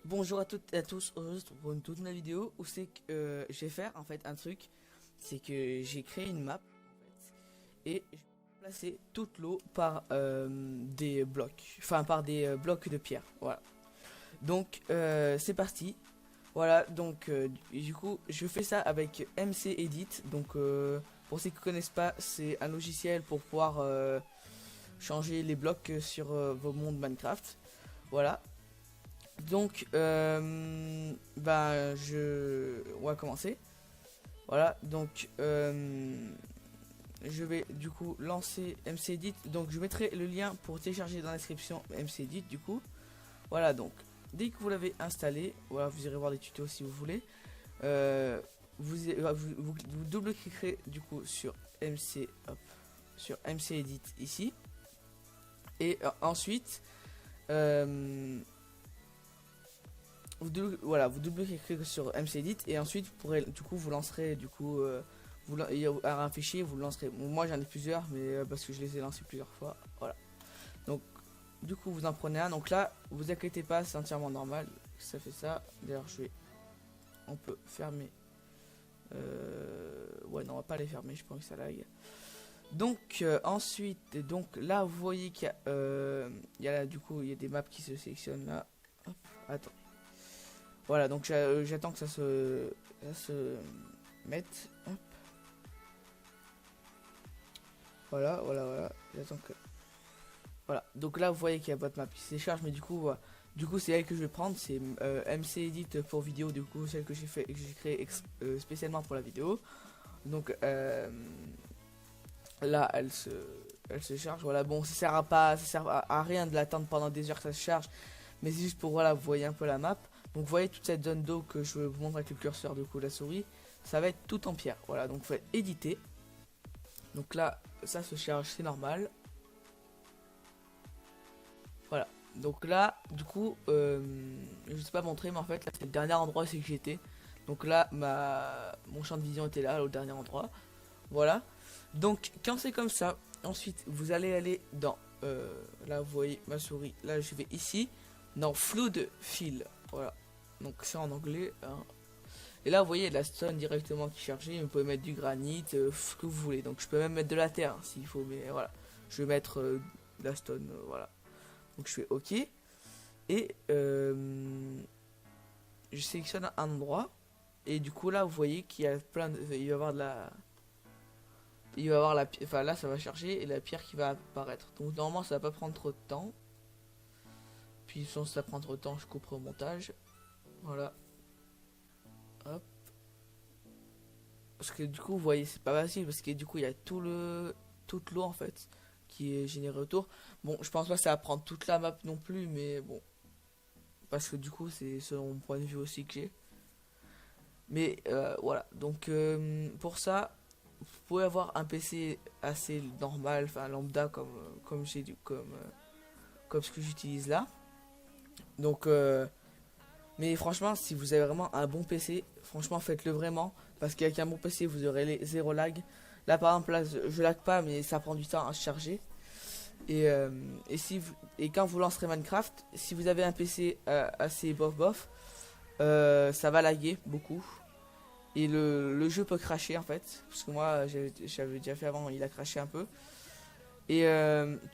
Bonjour à toutes et à tous, aujourd'hui pour une toute nouvelle vidéo où c'est que je vais faire en fait un truc, c'est que j'ai créé une map en fait, et je vais placer toute l'eau par des blocs, enfin par des blocs de pierre, voilà. Donc c'est parti, voilà, donc du coup je fais ça avec MC Edit, donc pour ceux qui ne connaissent pas, c'est un logiciel pour pouvoir changer les blocs sur vos mondes Minecraft, voilà. Donc, on va commencer. Voilà, donc je vais du coup lancer MCEdit. Donc, je mettrai le lien pour télécharger dans la description MCEdit du coup. Voilà, donc dès que vous l'avez installé, voilà, vous irez voir les tutos si vous voulez. Vous double-cliquerez du coup sur sur MCEdit ici. Et ensuite, vous double-cliquez sur MCEdit et ensuite vous pourrez, du coup vous lancerez du coup il y a un fichier, vous le lancerez. Bon, moi j'en ai plusieurs mais parce que je les ai lancés plusieurs fois, voilà. Donc du coup vous en prenez un. Donc là vous inquiétez pas, c'est entièrement normal, ça fait ça. D'ailleurs on peut fermer. Ouais, non, on va pas les fermer, je pense que ça lag. Donc ensuite, donc là vous voyez qu'il y a du coup il y a des maps qui se sélectionnent là. Hop, attends. Voilà, donc j'attends que ça se mette. Hop. Voilà. J'attends que. Voilà. Donc là, vous voyez qu'il y a votre map qui se décharge, mais du coup, voilà. Du coup, c'est elle que je vais prendre. C'est MC Edit pour vidéo. Du coup, celle que j'ai fait et que j'ai créé spécialement pour la vidéo. Donc là, elle se charge. Voilà. Bon, ça sert à rien de l'attendre pendant des heures que ça se charge. Mais c'est juste pour, voilà, vous voyez un peu la map. Donc vous voyez toute cette zone d'eau que je vous montre avec le curseur de coup la souris, ça va être tout en pierre. Voilà, donc vous faites éditer. Donc là, ça se charge, c'est normal. Voilà. Donc là, du coup, je sais pas montrer, mais en fait là c'est le dernier endroit où c'est que j'étais. Donc là, mon champ de vision était là, au dernier endroit. Voilà. Donc quand c'est comme ça, ensuite vous allez aller dans, là vous voyez ma souris, là je vais ici, dans Flood Fill. Voilà. Donc c'est en anglais, hein. Et là vous voyez la stone directement qui est chargée. Vous pouvez mettre du granit, ce que vous voulez. Donc je peux même mettre de la terre s'il faut, mais voilà, je vais mettre de la stone, voilà. Donc je fais ok et je sélectionne un endroit et du coup là vous voyez qu'il y a plein de, il va y avoir de la, il va y avoir enfin là ça va charger et la pierre qui va apparaître. Donc normalement ça va pas prendre trop de temps. Puis si ça prend trop de temps, je couperai au montage. Voilà. Hop. Parce que du coup, vous voyez, c'est pas facile parce que du coup, il y a toute l'eau en fait qui est générée autour. Bon, je pense pas que ça va prendre toute la map non plus, mais bon, parce que du coup, c'est selon mon point de vue aussi que j'ai. Mais voilà, donc pour ça, vous pouvez avoir un PC assez normal, enfin lambda comme ce que j'utilise là. Donc mais franchement, si vous avez vraiment un bon PC, franchement faites-le vraiment. Parce qu'avec un bon PC, vous aurez les zéro lag. Là par exemple, là, je lag pas, mais ça prend du temps à se charger. Et quand vous lancerez Minecraft, si vous avez un PC assez bof, ça va laguer beaucoup. Et le jeu peut cracher en fait. Parce que moi, j'avais déjà fait avant, il a craché un peu. Et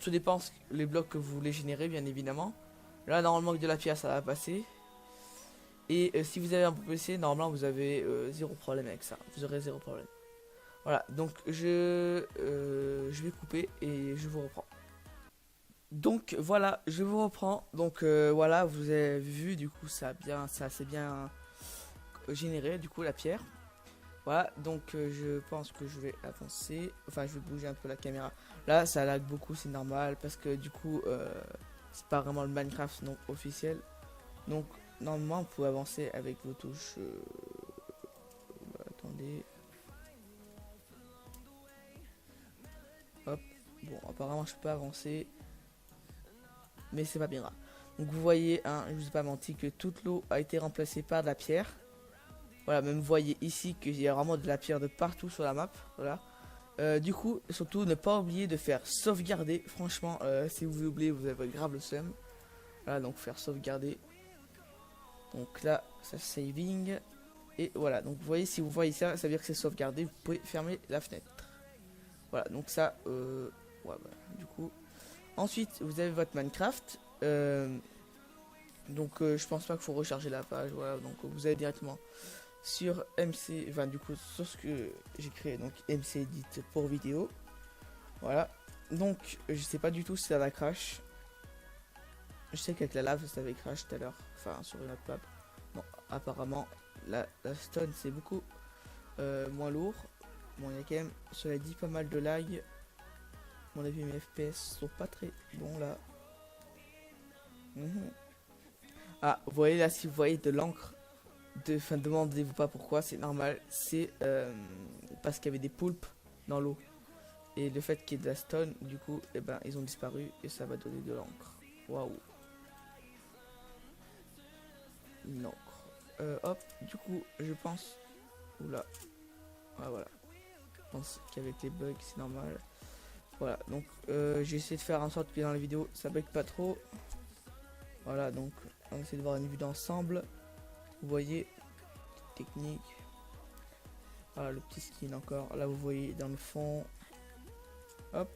tout dépend les blocs que vous voulez générer, bien évidemment. Là, normalement, avec de la pierre, ça va passer. Et si vous avez un bon PC, normalement vous avez zéro problème avec ça. Vous aurez zéro problème. Voilà, donc je vais couper et je vous reprends. Donc voilà, je vous reprends. Donc voilà, vous avez vu du coup ça s'est bien généré du coup la pierre. Voilà, donc je pense que je vais avancer. Enfin, je vais bouger un peu la caméra. Là, ça lag beaucoup, c'est normal parce que du coup, c'est pas vraiment le Minecraft non officiel. Donc normalement vous pouvez avancer avec vos touches. Attendez. Hop. Bon, apparemment je peux pas avancer. Mais c'est pas bien grave. Donc vous voyez, hein, je vous ai pas menti que toute l'eau a été remplacée par de la pierre. Voilà, même vous voyez ici qu'il y a vraiment de la pierre de partout sur la map. Voilà. Du coup, surtout ne pas oublier de faire sauvegarder. Franchement, si vous oubliez, vous avez grave le seum. Voilà, donc faire sauvegarder. Donc là, ça saving. Et voilà, donc vous voyez, si vous voyez ça, ça veut dire que c'est sauvegardé. Vous pouvez fermer la fenêtre. Voilà, donc ça, ouais, bah, du coup. Ensuite, vous avez votre Minecraft. Donc je pense pas qu'il faut recharger la page. Voilà, donc vous allez directement sur MC, enfin du coup sur ce que j'ai créé, donc MC Edit pour vidéo. Voilà, donc je sais pas du tout si ça va crash. Je sais qu'avec la lave ça avait crash tout à l'heure, enfin sur une autre map. Bon, apparemment la stone c'est beaucoup moins lourd. Bon, il y a quand même, cela dit, pas mal de lag. À mon avis mes FPS sont pas très bons là. Ah, vous voyez là, si vous voyez de l'encre, enfin demandez-vous pas pourquoi, c'est normal, c'est parce qu'il y avait des poulpes dans l'eau. Et le fait qu'il y ait de la stone, du coup, eh ben, ils ont disparu et ça va donner de l'encre. Waouh. Une encre. Hop, du coup, je pense... Oula. Ah, voilà. Je pense qu'avec les bugs, c'est normal. Voilà, donc j'ai essayé de faire en sorte que dans la vidéo, ça bug pas trop. Voilà, donc on essaie de voir une vue d'ensemble. Vous voyez, technique. Voilà, le petit skin encore. Là, vous voyez dans le fond. Hop.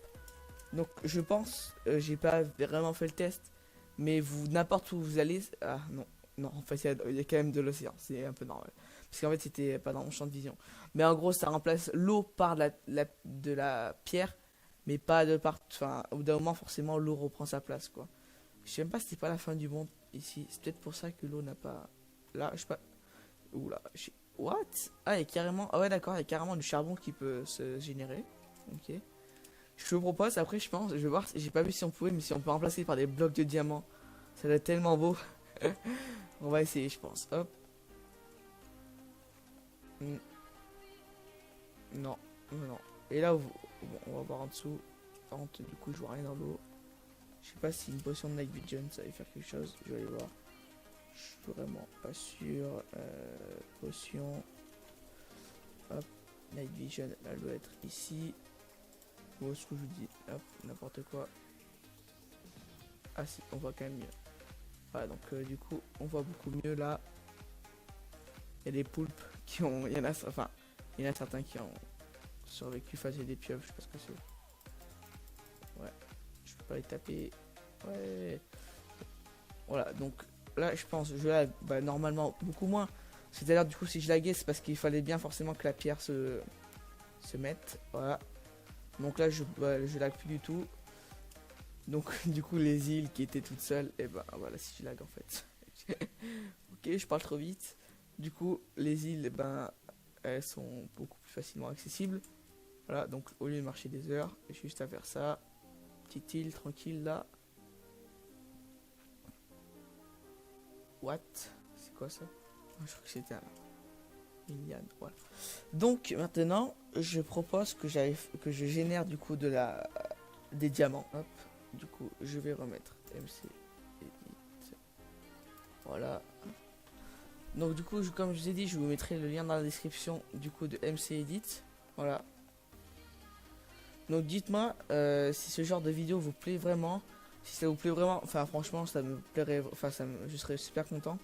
Donc, je pense, j'ai pas vraiment fait le test, mais vous, n'importe où vous allez. Ah, non. Non, en fait, il y a quand même de l'océan. C'est un peu normal. Parce qu'en fait, c'était pas dans mon champ de vision. Mais en gros, ça remplace l'eau par de la pierre, mais pas de part. Enfin, au bout d'un moment, forcément, l'eau reprend sa place, quoi. Je sais même pas si c'était pas la fin du monde ici. C'est peut-être pour ça que l'eau n'a pas. Là, je sais pas. Oula. What? Ah, il y a carrément. Ah, ouais, d'accord. Il y a carrément du charbon qui peut se générer. Ok. Je vous propose, après, je pense. Je vais voir. J'ai pas vu si on pouvait, mais si on peut remplacer par des blocs de diamants. Ça va être tellement beau. On va essayer, je pense. Hop. Non. Non. Et là, bon, on va voir en dessous. Par contre, du coup, je vois rien dans l'eau. Je sais pas si une potion de Night Vision ça va faire quelque chose. Je vais aller voir. Je suis vraiment pas sûr. Potion. Hop. Night Vision, elle doit être ici. Ou ce que je vous dis. Hop, n'importe quoi. Ah si, on voit quand même mieux. Voilà, donc du coup, on voit beaucoup mieux là. Il y a des poulpes qui ont. Il y en a, enfin, il y en a certains qui ont survécu face à des pieuvres. Je sais pas ce que c'est. Ouais, je peux pas les taper. Ouais. Voilà, donc là, je pense, je lag normalement beaucoup moins. C'est-à-dire, du coup, si je laguais, c'est parce qu'il fallait bien forcément que la pierre se mette. Voilà. Donc là, je lag plus du tout. Donc, du coup, les îles qui étaient toutes seules, et ben voilà, si je lag en fait. Ok, je parle trop vite. Du coup, les îles, ben, elles sont beaucoup plus facilement accessibles. Voilà, donc au lieu de marcher des heures, j'ai juste à faire ça. Petite île tranquille là. What? C'est quoi ça? Je crois que c'était une liane. Voilà. Donc maintenant, je propose que je génère du coup des diamants. Hop. Du coup, je vais remettre MC Edit. Voilà. Donc du coup, comme je vous ai dit, je vous mettrai le lien dans la description du coup de MC Edit. Voilà. Donc dites-moi si ce genre de vidéo vous plaît vraiment. Si ça vous plaît vraiment, enfin franchement, ça me plairait, enfin je serais super content.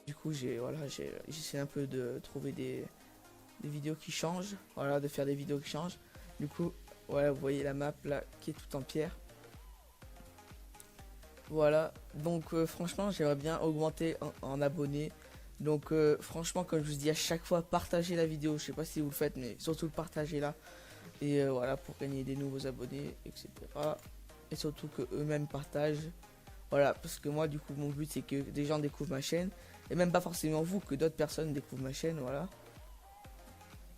Du coup, j'essaie un peu de trouver des vidéos qui changent. Voilà, de faire des vidéos qui changent. Du coup, voilà, vous voyez la map là qui est toute en pierre. Voilà, donc franchement j'aimerais bien augmenter en abonnés. Donc franchement, comme je vous dis à chaque fois, partagez la vidéo. Je sais pas si vous le faites, mais surtout partagez la. Et voilà, pour gagner des nouveaux abonnés, etc. Et surtout que eux-mêmes partagent. Voilà, parce que moi du coup mon but c'est que des gens découvrent ma chaîne. Et même pas forcément vous, que d'autres personnes découvrent ma chaîne, voilà.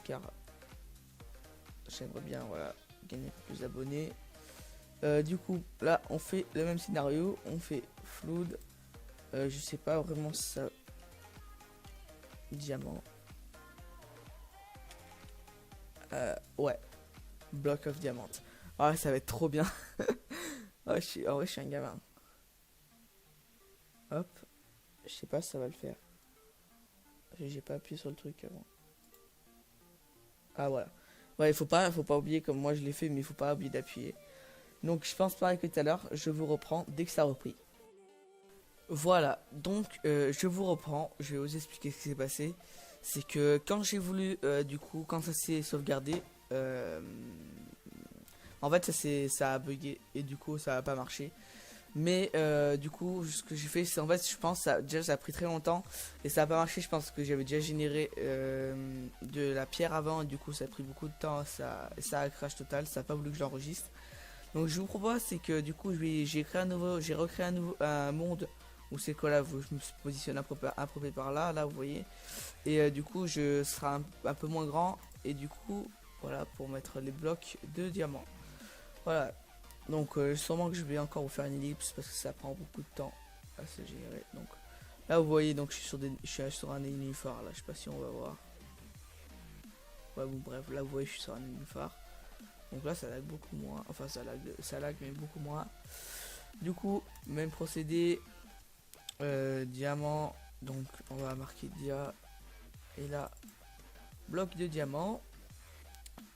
Car j'aimerais bien, voilà, gagner plus d'abonnés. Du coup, là, on fait le même scénario. On fait flood. Je sais pas vraiment ça. Diamant. Ouais. Block of diamant. Ah, ça va être trop bien. Ah, en vrai, je suis un gamin. Hop. Je sais pas si ça va le faire. J'ai pas appuyé sur le truc avant. Ah, voilà. Ouais, il faut pas oublier comme moi je l'ai fait, mais il faut pas oublier d'appuyer. Donc je pense pareil que tout à l'heure, je vous reprends dès que ça a repris. Voilà, donc je vous reprends, je vais vous expliquer ce qui s'est passé. C'est que quand j'ai voulu, du coup, quand ça s'est sauvegardé, en fait ça a bugué et du coup ça a pas marché. Mais du coup, ce que j'ai fait, c'est en fait, je pense, déjà ça a pris très longtemps et ça a pas marché. Je pense que j'avais déjà généré de la pierre avant et du coup ça a pris beaucoup de temps. Ça a crash total, ça a pas voulu que je l'enregistre. Donc je vous propose, c'est que du coup j'ai créé un nouveau, j'ai recréé un monde où c'est quoi là, où je me positionne un peu par là, là vous voyez. Et du coup je sera un peu moins grand et du coup voilà pour mettre les blocs de diamants. Voilà. Donc sûrement que je vais encore vous faire une ellipse parce que ça prend beaucoup de temps à se gérer. Donc là vous voyez, donc je suis sur un nénuphar là, je sais pas si on va voir. Ouais bon bref, là vous voyez je suis sur un nénuphar. Donc là ça lag beaucoup moins, enfin ça lag mais beaucoup moins. Du coup même procédé, diamant, donc on va marquer dia et là bloc de diamant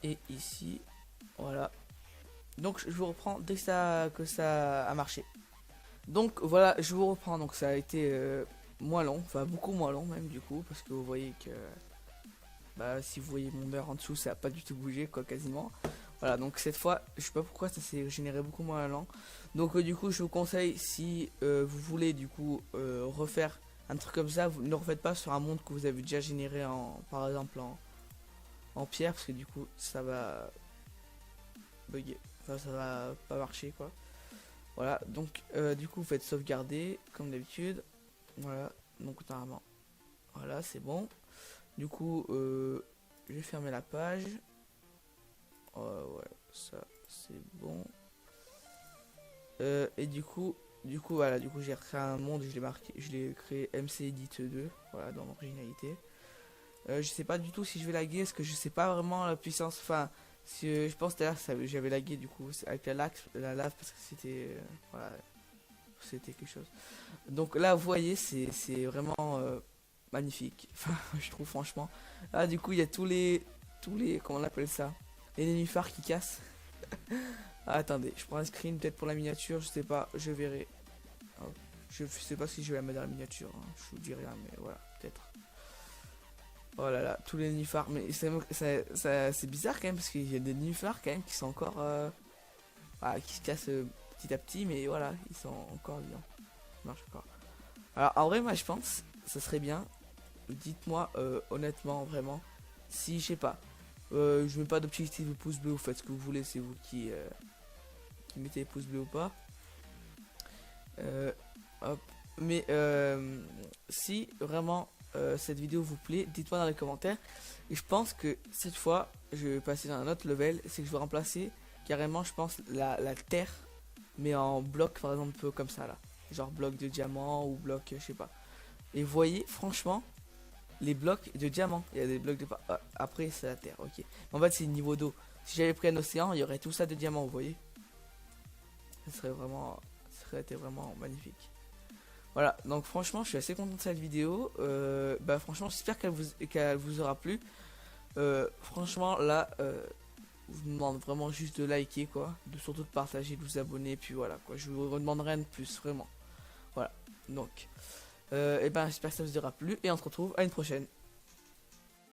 et ici voilà. Donc je vous reprends dès que ça a marché. Donc voilà, je vous reprends. Donc ça a été moins long, enfin beaucoup moins long même du coup, parce que vous voyez que bah, si vous voyez mon heure en dessous, ça a pas du tout bougé quoi, quasiment. Voilà, donc cette fois, je sais pas pourquoi ça s'est généré beaucoup moins lent. Donc du coup, je vous conseille, si vous voulez du coup refaire un truc comme ça, vous ne le refaites pas sur un monde que vous avez déjà généré en, par exemple en pierre, parce que du coup ça va bugger, enfin ça va pas marcher quoi. Voilà, donc du coup vous faites sauvegarder comme d'habitude. Voilà, donc normalement, voilà c'est bon. Du coup je vais fermer la page. Ouais, ça c'est bon. Et du coup voilà, du coup j'ai créé un monde, je l'ai marqué, je l'ai créé MC-Edit 2, voilà dans l'originalité. Je sais pas du tout si je vais laguer, parce que je sais pas vraiment la puissance, enfin si, je pense d'ailleurs j'avais lagué du coup avec la lave parce que c'était voilà, c'était quelque chose. Donc là vous voyez c'est vraiment magnifique. Enfin je trouve franchement. Là du coup il y a tous les comment on appelle ça, les nénuphars qui cassent. Ah, attendez, je prends un screen peut-être pour la miniature, je sais pas, je verrai. Oh, je sais pas si je vais la mettre dans la miniature, hein, je vous dis rien mais voilà, peut-être. Oh là là, tous les nénuphars, mais c'est bizarre quand même parce qu'il y a des nénuphars quand même qui sont encore qui se cassent petit à petit, mais voilà, ils sont encore vivants. Ça marche encore. Alors en vrai, moi je pense, ça serait bien. Dites-moi honnêtement, vraiment, si je sais pas, je mets pas d'objectif de pouce bleu, vous faites ce que vous voulez, c'est vous qui mettez les pouces bleus ou pas. Hop. Mais si vraiment cette vidéo vous plaît, dites-moi dans les commentaires. Et je pense que cette fois, je vais passer dans un autre level, c'est que je vais remplacer carrément, je pense, la terre, mais en bloc, par exemple, un peu comme ça là. Genre bloc de diamant ou bloc, je sais pas. Et vous voyez, franchement, les blocs de diamant, il y a des blocs de... après, c'est la terre, ok. En fait, c'est le niveau d'eau. Si j'avais pris un océan, il y aurait tout ça de diamant, vous voyez. Ça serait vraiment... Ça aurait été vraiment magnifique. Voilà, donc franchement, je suis assez content de cette vidéo. Bah franchement, j'espère qu'elle vous aura plu. Franchement, là, je vous demande vraiment juste de liker, quoi. Surtout de partager, de vous abonner, puis voilà, quoi. Je vous demanderai rien de plus, vraiment. Voilà, donc... et ben, j'espère que ça vous aura plu, et on se retrouve à une prochaine.